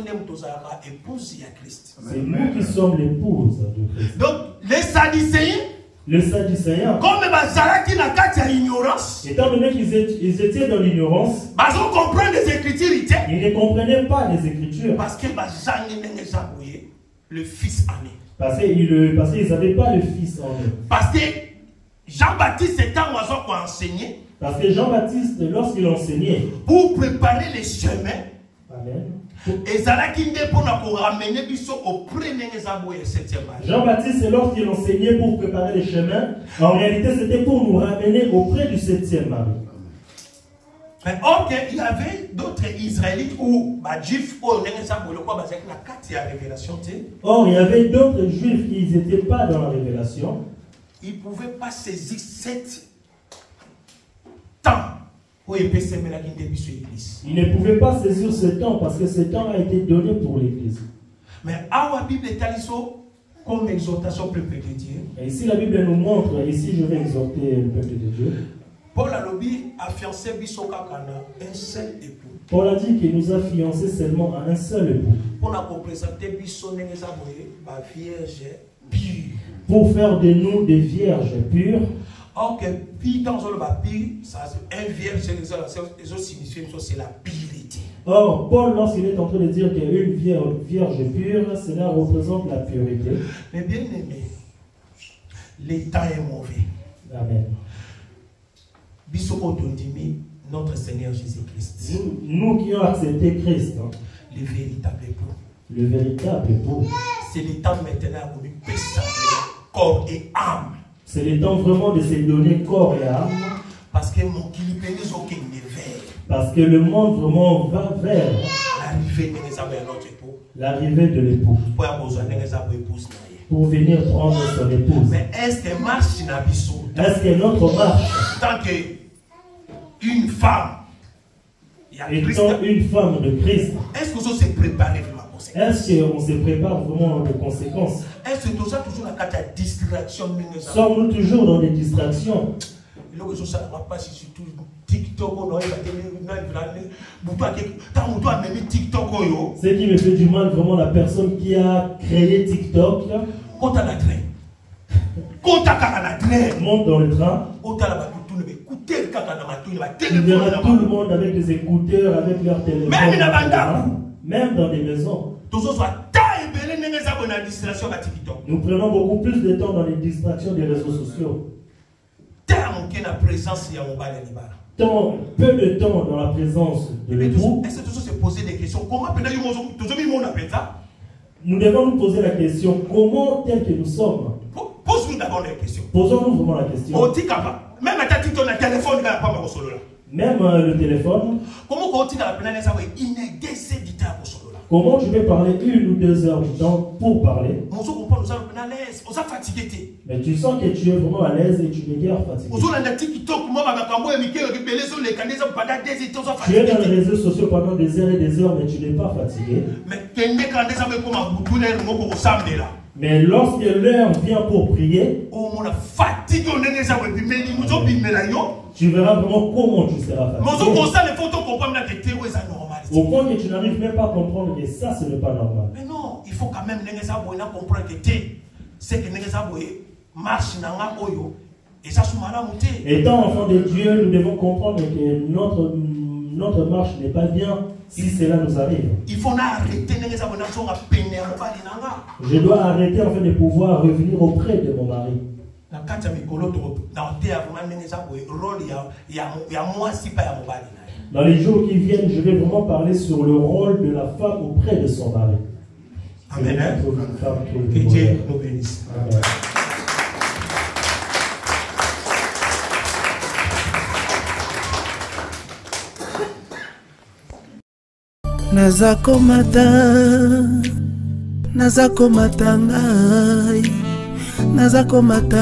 nous qui sommes l'épouse de Christ. Donc les Sadducéens, comme ignorance, étant donné qu'ils étaient dans l'ignorance, ils ne comprenaient pas les Écritures. Parce que le Fils en est. Parce qu'ils n'avaient pas le Fils en eux. Parce que Jean-Baptiste étant enseigné. Parce que Jean-Baptiste, lorsqu'il enseignait, pour préparer les chemins, amen. Jean-Baptiste, lorsqu'il enseignait pour préparer les chemins, en réalité c'était pour nous ramener auprès du 7e mari. Mais or, il y avait d'autres Israélites ou Juifs. Or, il y avait d'autres Juifs qui n'étaient pas dans la révélation. Ils ne pouvaient pas saisir cet temps. Ils ne pouvaient pas saisir ce temps parce que ce temps a été donné pour l'Église. Mais la Bible est comme exhortation au peuple de Dieu. Et ici la Bible nous montre, ici je vais exhorter le peuple de Dieu. Paul a fiancé un seul époux. Paul a dit qu'il nous a fiancés seulement à un seul époux. Pour faire de nous des vierges pures. Or que dans le papier, un vierge, c'est la pureté. Or, Paul, lorsqu'il est en train de dire qu'une vierge pure, cela représente la pureté. Mais bien aimé, l'état est mauvais. Amen. Notre Seigneur Jésus-Christ. Nous qui avons accepté Christ, hein, le véritable époux. Le véritable époux. C'est le temps maintenant où nous pèsons corps et âme. C'est le temps vraiment de se donner corps et âme. Parce que mon Parce que le monde vraiment va vers l'arrivée de l'époux. Pour venir prendre son épouse. Mais est-ce que marche Est-ce que notre marche, tant qu'une femme, étant une femme de Christ, est-ce qu'on se prépare vraiment? Est-ce qu'on se prépare vraiment aux conséquences? Est-ce que toujours la distraction? Sommes-nous toujours dans des distractions? Ce qui me fait du mal, vraiment, la personne qui a créé TikTok. Monte dans le train. Il y aura tout le monde avec des écouteurs, avec leur téléphone. Même dans des maisons. Nous prenons beaucoup plus de temps dans les distractions des réseaux sociaux. Tant, peu de temps dans la présence de l'époux. Est-ce que toujours se poser des questions? Comment nous devons nous poser la question, comment tel que nous sommes? Pose-nous d'abord la question. Posons-nous vraiment la question. Même le téléphone, même le téléphone. Comment je vais parler 1 ou 2 heures du temps pour parler? Mais tu sens que tu es vraiment à l'aise et tu n'es guère fatigué. Tu es dans les réseaux sociaux pendant des heures et des heures, mais tu n'es pas fatigué. Mais lorsque l'heure vient pour prier, tu verras vraiment comment tu seras fatigué. Au point que tu n'arrives même pas à comprendre que ça, ce n'est pas normal. Mais non, il faut quand même comprendre que c'est que marche et ça étant enfant de Dieu, nous devons comprendre que notre marche n'est pas bien si cela nous arrive. Il faut arrêter. Je dois arrêter afin de pouvoir revenir auprès de mon mari. Dans les jours qui viennent, je vais vraiment parler sur le rôle de la femme auprès de son mari. Amen. Que Dieu nous bénisse. Amen. nazakomata ngai, nazakomata